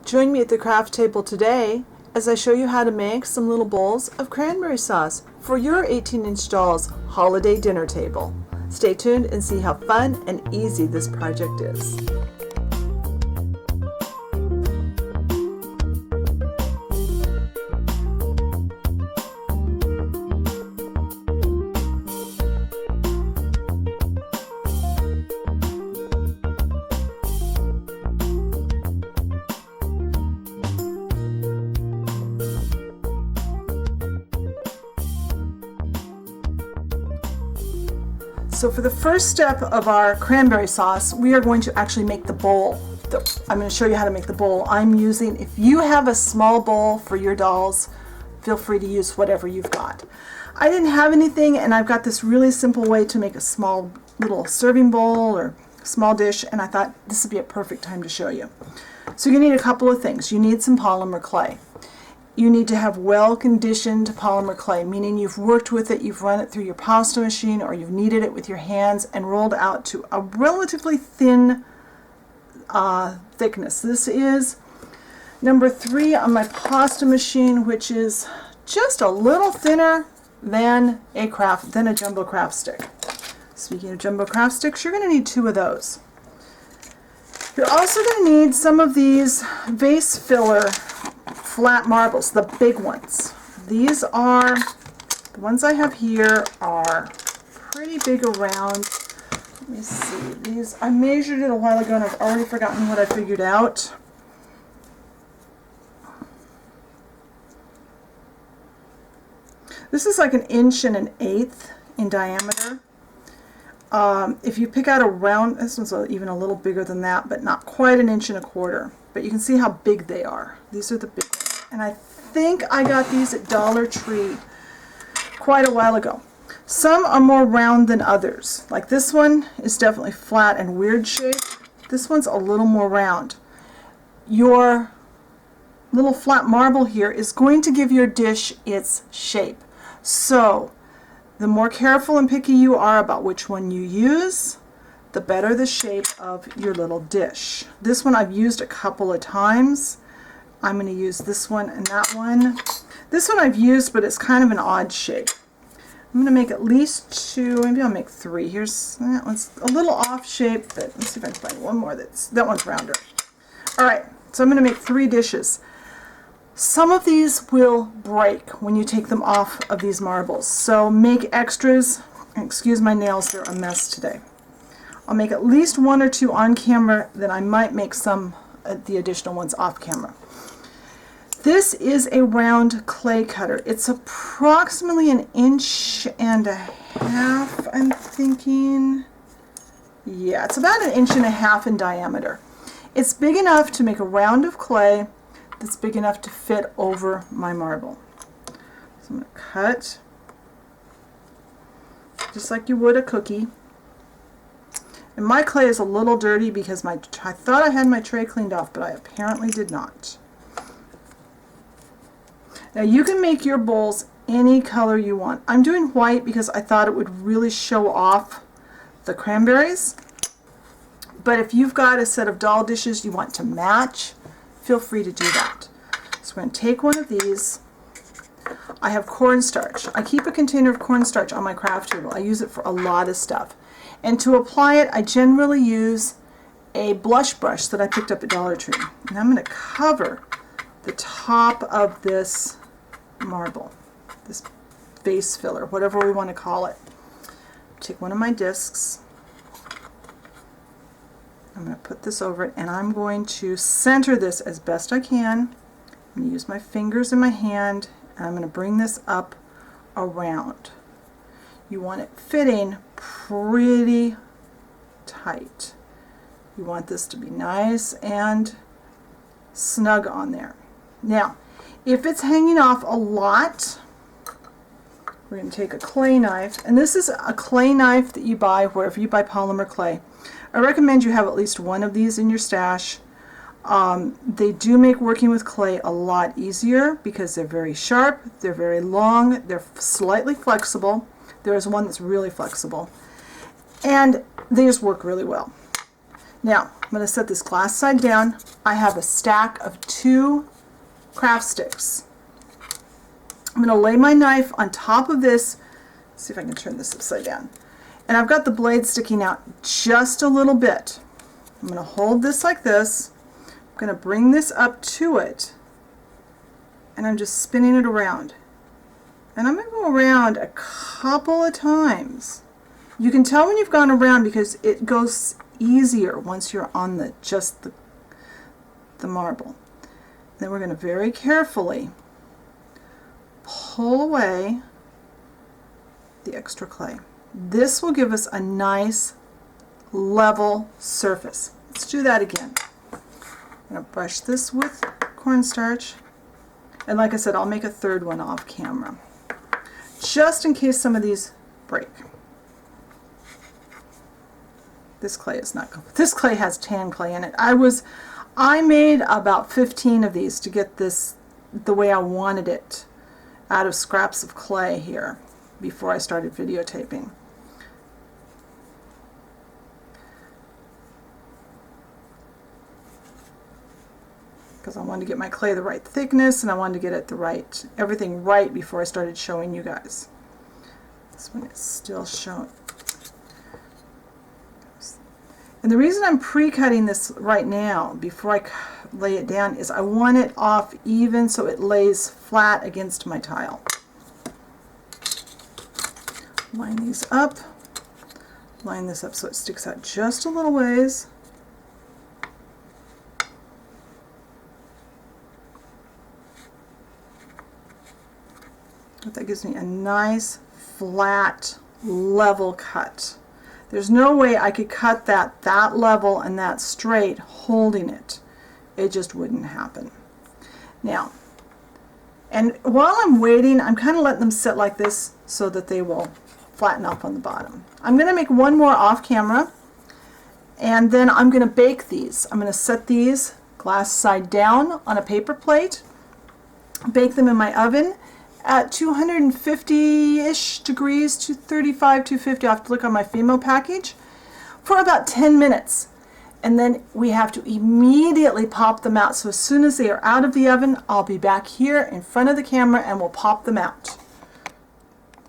Join me at the craft table today as I show you how to make some little bowls of cranberry sauce for your 18-inch doll's holiday dinner table. Stay tuned and see how fun and easy this project is. So for the first step of our cranberry sauce, we are going to actually make the bowl. I'm going to show you how to make the bowl. I'm using, if you have a small bowl for your dolls, feel free to use whatever you've got. I didn't have anything, and I've got this really simple way to make a small little serving bowl or small dish, and I thought this would be a perfect time to show you. So you need a couple of things. You need some polymer clay. You need to have well-conditioned polymer clay, meaning you've worked with it, you've run it through your pasta machine, or you've kneaded it with your hands and rolled out to a relatively thin thickness. This is number 3 on my pasta machine, which is just a little thinner than a jumbo craft stick. Speaking of jumbo craft sticks, you're going to need 2 of those. You're also going to need some of these vase filler flat marbles, the big ones. These are, the ones I have here are pretty big around. Let me see, these, I measured it a while ago and I've already forgotten what I figured out. This is like 1 1/8 inches in diameter. If you pick out a round, this one's even a little bigger than that, but not quite 1.25 inches. But you can see how big they are. These are the big ones. And I think I got these at Dollar Tree quite a while ago. Some are more round than others. Like this one is definitely flat and weird shaped. This one's a little more round. Your little flat marble here is going to give your dish its shape. So the more careful and picky you are about which one you use, the better the shape of your little dish. This one I've used a couple of times. I'm going to use this one and that one. This one I've used, but it's kind of an odd shape. I'm going to make at least 2, maybe I'll make 3. Here's, that one's a little off shape, but let's see if I can find one more that one's rounder. Alright, so I'm going to make 3 dishes. Some of these will break when you take them off of these marbles, so make extras. Excuse my nails, they're a mess today. I'll make at least 1 or 2 on camera, then I might make some the additional ones off camera. This is a round clay cutter. It's approximately 1.5 inches, I'm thinking. Yeah, it's about 1.5 inches in diameter. It's big enough to make a round of clay that's big enough to fit over my marble. So I'm going to cut just like you would a cookie. And my clay is a little dirty because I thought I had my tray cleaned off, but I apparently did not. Now you can make your bowls any color you want. I'm doing white because I thought it would really show off the cranberries. But if you've got a set of doll dishes you want to match, feel free to do that. So we're going to take one of these. I have cornstarch. I keep a container of cornstarch on my craft table. I use it for a lot of stuff. And to apply it, I generally use a blush brush that I picked up at Dollar Tree. And I'm going to cover the top of this marble, this vase filler, whatever we want to call it. Take one of my discs. I'm going to put this over it, and I'm going to center this as best I can. I'm going to use my fingers and my hand, and I'm going to bring this up around. You want it fitting pretty tight. You want this to be nice and snug on there. Now, if it's hanging off a lot, we're going to take a clay knife, and this is a clay knife that you buy wherever you buy polymer clay. I recommend you have at least 1 of these in your stash. They do make working with clay a lot easier because they're very sharp, they're very long, they're slightly flexible. There is one that's really flexible, and they just work really well. Now, I'm going to set this glass side down. I have a stack of 2 craft sticks. I'm going to lay my knife on top of this. Let's see if I can turn this upside down. And I've got the blade sticking out just a little bit. I'm going to hold this like this. I'm going to bring this up to it. And I'm just spinning it around. And I'm going to go around a couple of times. You can tell when you've gone around because it goes easier once you're on just the marble. Then we're going to very carefully pull away the extra clay. This will give us a nice level surface. Let's do that again. I'm going to brush this with cornstarch. And like I said, I'll make a third one off camera, just in case some of these break. This clay is not good. This clay has tan clay in it. I made about 15 of these to get this the way I wanted it, out of scraps of clay here before I started videotaping. Because I wanted to get my clay the right thickness, and I wanted to get it everything right before I started showing you guys. This one is still showing. And the reason I'm pre-cutting this right now before I lay it down is I want it off even so it lays flat against my tile. Line these up. Line this up so it sticks out just a little ways. That gives me a nice, flat, level cut. There's no way I could cut that level and that straight holding it. It just wouldn't happen. Now, and while I'm waiting, I'm kind of letting them sit like this so that they will flatten up on the bottom. I'm going to make one more off camera, and then I'm going to bake these. I'm going to set these glass side down on a paper plate, bake them in my oven at 250-ish degrees, 235, 250, I'll have to look on my Fimo package, for about 10 minutes. And then we have to immediately pop them out. So as soon as they are out of the oven, I'll be back here in front of the camera and we'll pop them out.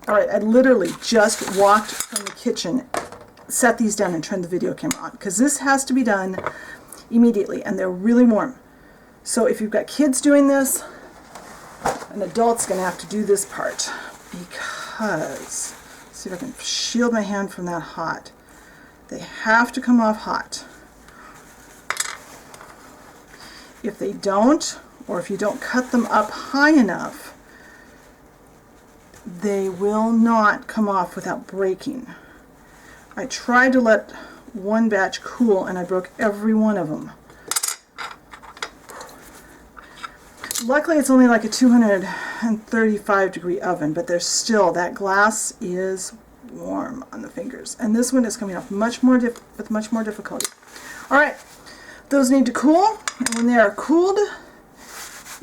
All right, I literally just walked from the kitchen, set these down and turned the video camera on, because this has to be done immediately, and they're really warm. So if you've got kids doing this, an adult's going to have to do this part, because, let's see if I can shield my hand from that hot. They have to come off hot. If they don't, or if you don't cut them up high enough, they will not come off without breaking. I tried to let one batch cool and I broke every one of them. Luckily it's only like a 235 degree oven, but there's still, that glass is warm on the fingers. And this one is coming off much more with much more difficulty. Alright, those need to cool, and when they are cooled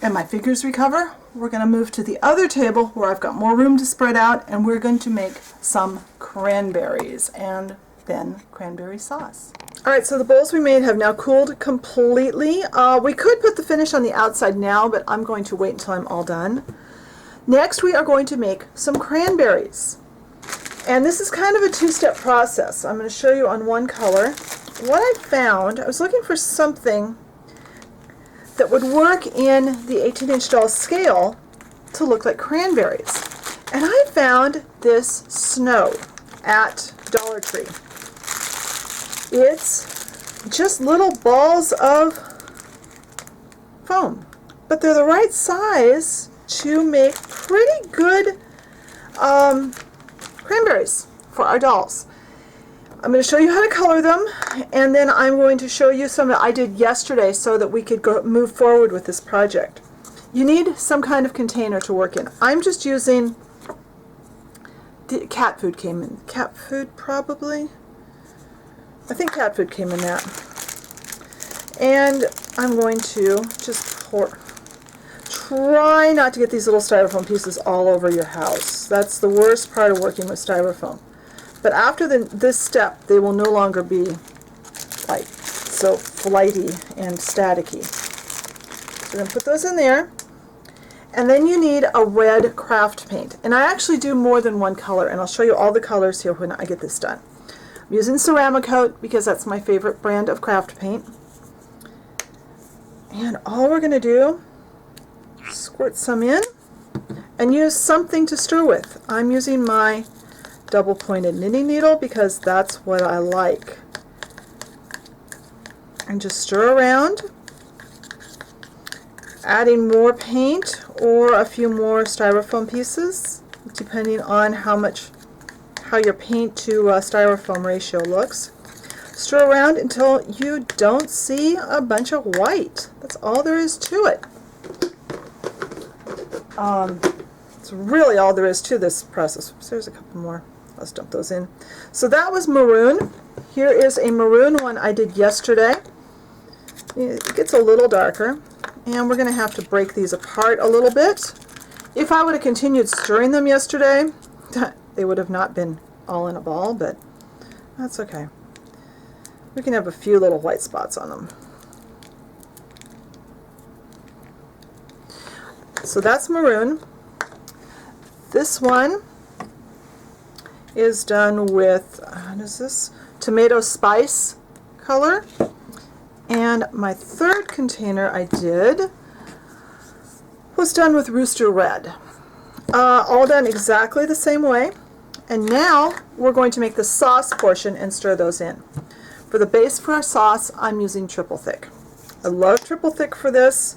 and my fingers recover, we're going to move to the other table where I've got more room to spread out, and we're going to make some cranberries and then cranberry sauce. Alright, so the bowls we made have now cooled completely. We could put the finish on the outside now, but I'm going to wait until I'm all done. Next we are going to make some cranberries. And this is kind of a two-step process. I'm going to show you on one color. What I found, I was looking for something that would work in the 18-inch doll scale to look like cranberries. And I found this snow at Dollar Tree. It's just little balls of foam, but they're the right size to make pretty good cranberries for our dolls. I'm going to show you how to color them, and then I'm going to show you some that I did yesterday so that we could move forward with this project. You need some kind of container to work in. I'm just using, cat food came in. Cat food probably? I think cat food came in that. And I'm going to just pour. Try not to get these little styrofoam pieces all over your house. That's the worst part of working with styrofoam. But after this step, they will no longer be like so flighty and staticky. So we're going to put those in there. And then you need a red craft paint. And I actually do more than one color, and I'll show you all the colors here when I get this done. I'm using Ceramicoat because that's my favorite brand of craft paint. And all we're going to do is squirt some in and use something to stir with. I'm using my double-pointed knitting needle because that's what I like. And just stir around, adding more paint or a few more styrofoam pieces, depending on how your paint to styrofoam ratio looks. Stir around until you don't see a bunch of white. That's all there is to it. It's really all there is to this process. So there's a couple more. Let's dump those in. So that was maroon. Here is a maroon one I did yesterday. It gets a little darker. And we're going to have to break these apart a little bit. If I would have continued stirring them yesterday, they would have not been all in a ball, but that's okay. We can have a few little white spots on them. So that's maroon. This one is done with, what is this? Tomato spice color. And my third container I did was done with Rooster Red. All done exactly the same way. And now we're going to make the sauce portion and stir those in. For the base for our sauce, I'm using triple thick. I love triple thick for this.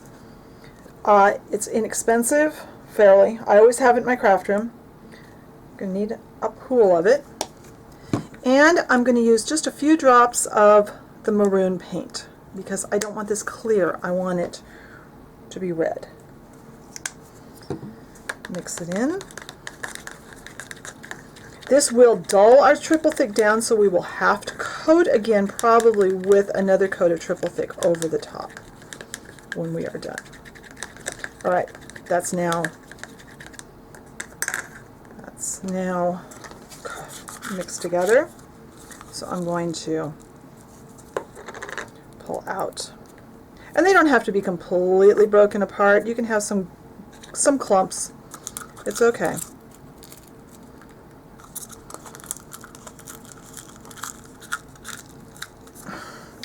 It's inexpensive, fairly. I always have it in my craft room. I'm going to need a pool of it. And I'm going to use just a few drops of the maroon paint because I don't want this clear. I want it to be red. Mix it in. This will dull our triple thick down, so we will have to coat again, probably with another coat of triple thick over the top when we are done. All right, that's now mixed together. So I'm going to pull out. And they don't have to be completely broken apart. You can have some clumps. It's okay.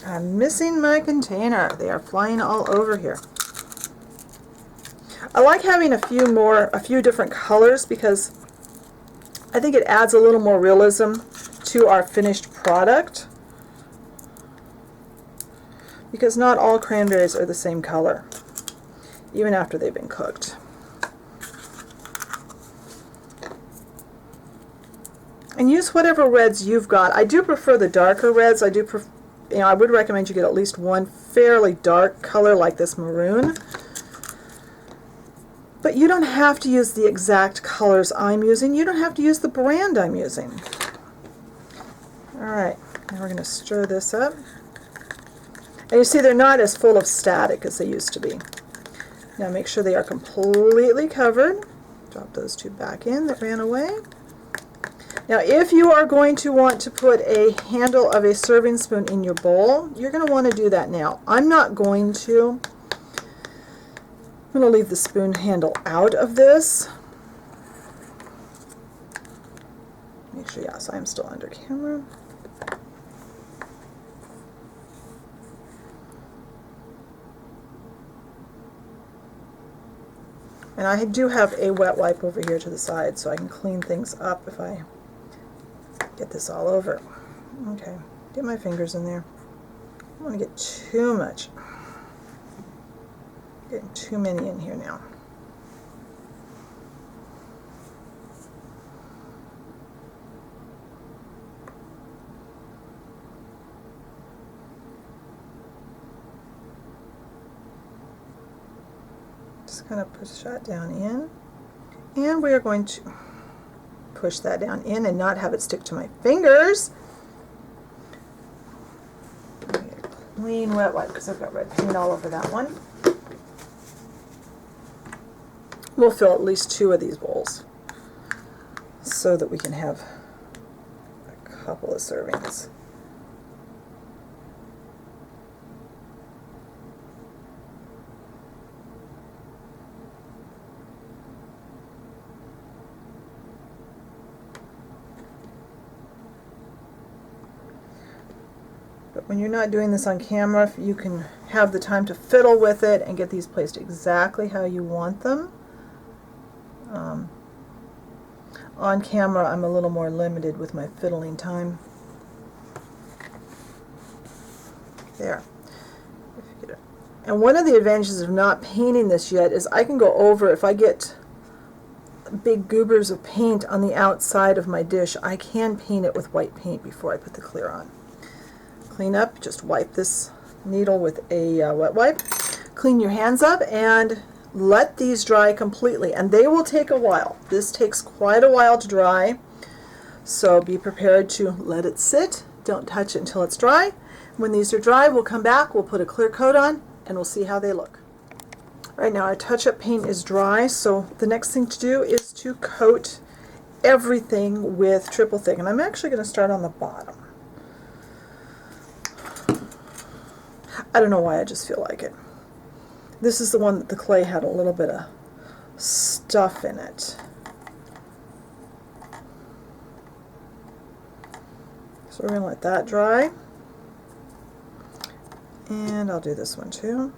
I'm missing my container. They are flying all over here. I like having a few different colors because I think it adds a little more realism to our finished product. Because not all cranberries are the same color, even after they've been cooked. And use whatever reds you've got. I do prefer the darker reds. I would recommend you get at least one fairly dark color like this maroon. But you don't have to use the exact colors I'm using. You don't have to use the brand I'm using. Alright, now we're going to stir this up. And you see they're not as full of static as they used to be. Now make sure they are completely covered. Drop those two back in that ran away. Now if you are going to want to put a handle of a serving spoon in your bowl, you're going to want to do that now. I'm not going to. I'm going to leave the spoon handle out of this. Make sure, yes, I'm still under camera. And I do have a wet wipe over here to the side so I can clean things up if I get this all over. Okay, get my fingers in there. I don't want to get too much. Getting too many in here now. Just kind of push that down in, and we are going to push that down in and not have it stick to my fingers. Get a clean wet wipe because I've got red paint all over that one. We'll fill at least 2 of these bowls so that we can have a couple of servings. when you're not doing this on camera, you can have the time to fiddle with it and get these placed exactly how you want them. On camera, I'm a little more limited with my fiddling time. There. And one of the advantages of not painting this yet is I can go over, if I get big goobers of paint on the outside of my dish, I can paint it with white paint before I put the clear on. Clean up, just wipe this needle with a wet wipe. Clean your hands up and let these dry completely, and they will take a while. This takes quite a while to dry, so be prepared to let it sit. Don't touch it until it's dry. When these are dry, we'll come back, we'll put a clear coat on, and we'll see how they look. Right now our touch-up paint is dry, so the next thing to do is to coat everything with triple thick, and I'm actually going to start on the bottom. I don't know why, I just feel like it. This is the one that the clay had a little bit of stuff in it. So we're going to let that dry. And I'll do this one too.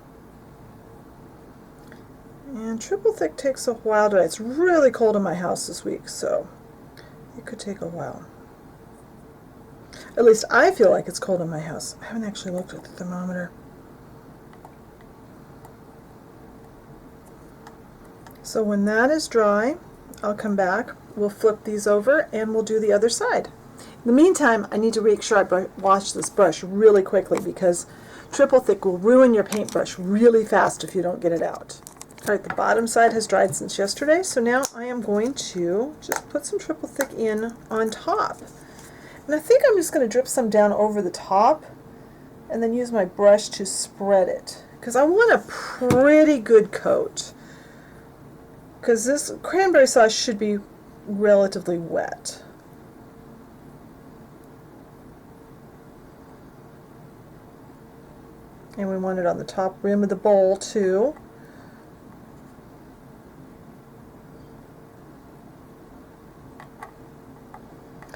And triple thick takes a while to dry. It's really cold in my house this week, so it could take a while. At least I feel like it's cold in my house. I haven't actually looked at the thermometer. So when that is dry, I'll come back, we'll flip these over, and we'll do the other side. In the meantime, I need to make sure I wash this brush really quickly because triple thick will ruin your paintbrush really fast if you don't get it out. Alright, the bottom side has dried since yesterday, so now I am going to just put some triple thick in on top. And I think I'm just going to drip some down over the top and then use my brush to spread it, because I want a pretty good coat. Because this cranberry sauce should be relatively wet. And we want it on the top rim of the bowl too.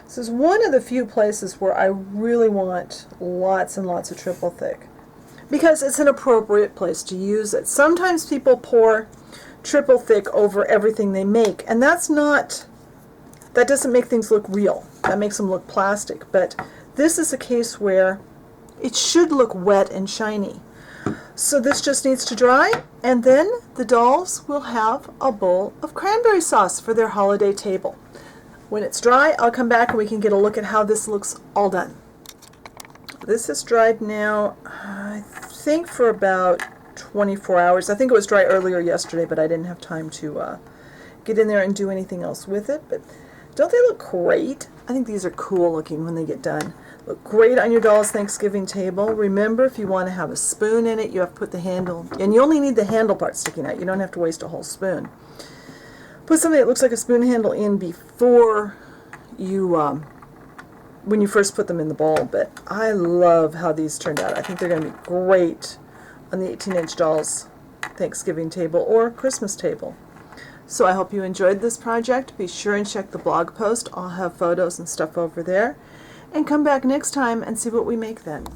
This is one of the few places where I really want lots and lots of triple thick, because it's an appropriate place to use it. Sometimes people pour triple thick over everything they make, and that doesn't make things look real. That makes them look plastic. But this is a case where it should look wet and shiny. So this just needs to dry, and then the dolls will have a bowl of cranberry sauce for their holiday table. When it's dry, I'll come back and we can get a look at how this looks all done. This is dried now, I think, for about 24 hours. I think it was dry earlier yesterday, but I didn't have time to get in there and do anything else with it. But don't they look great? I think these are cool looking when they get done. Look great on your doll's Thanksgiving table. Remember, if you want to have a spoon in it, you have to put the handle, and you only need the handle part sticking out. You don't have to waste a whole spoon. Put something that looks like a spoon handle in before you, when you first put them in the bowl. But I love how these turned out. I think they're going to be great on the 18-inch doll's Thanksgiving table or Christmas table. So I hope you enjoyed this project. Be sure and check the blog post. I'll have photos and stuff over there. And come back next time and see what we make then.